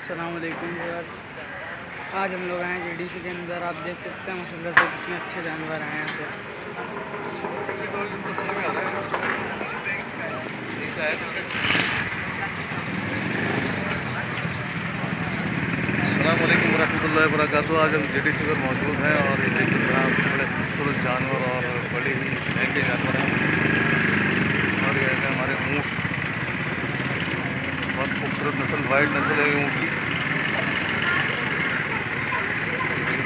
अस्सलामुअलैकुम व्यूअर्स। आज हम लोग आए जेडीसी के अंदर। आप देख सकते हैं माशाल्लाह से कितने अच्छे जानवर हैं यहाँ पे। अस्सलामुअलैकुम वरहमतुल्लाहि वबरकातुहू। आज हम जेडीसी पर मौजूद हैं और ये देखिए यहाँ बड़े खूबसूरत जानवर और बड़े ही महंगे जानवर हैं। और ये है हमारे ऊँट, बहुत खूबसूरत नस्ल, वाइट नस्ल है ऊँट की।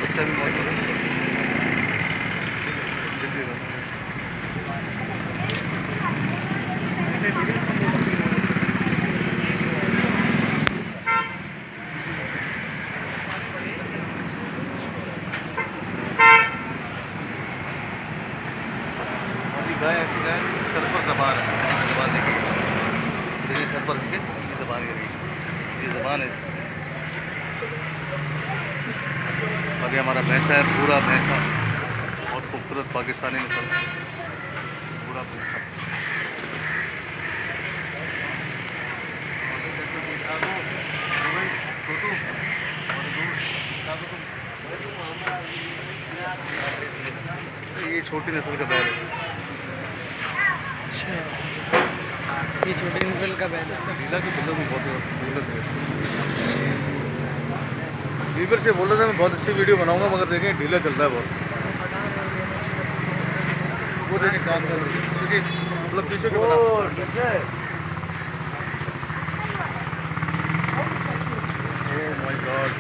बच्चा भी मौजूद है, देखिएगा। गाय ऐसी गाय सर पर ज़बान है, ज़बान देखिए सर पर इसके ये ज़बान गिरी, ये ज़बान है। और ये हमारा भैंसा है, पूरा भैंसा, बहुत खूबसूरत पाकिस्तानी नस्ल, पूरा भैंसा। ये छोटी नस्ल का बैल है। अच्छा, ये छोटे नस्ल का बैल है। ढीला की बिल्लों में बहुत ढीला है। वीवर से बोल रहा था मैं बहुत अच्छी वीडियो बनाऊंगा, मगर देखें ढीला चल रहा है बहुत। वो देखें काम कर रही है, मतलब पीछे को बना। ओह माय गॉड,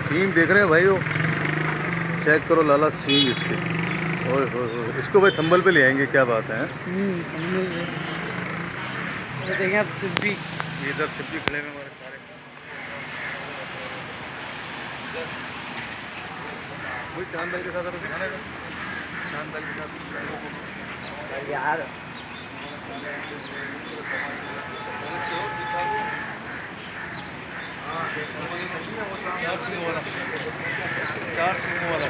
सींग देख रहे हैं भाई, वो चेक करो लाला सींग इसके। ओए होए, इसको भाई थंबल पे ले आएंगे, क्या बात है। ये देखें आप सिब्बी। इधर सिब्बी खड़े में हमारे सारे, वही चांद भाई के साथ अभी दिखाने का, चांद भाई के साथ यार चार सिंह वाला, चार सिंह वाला।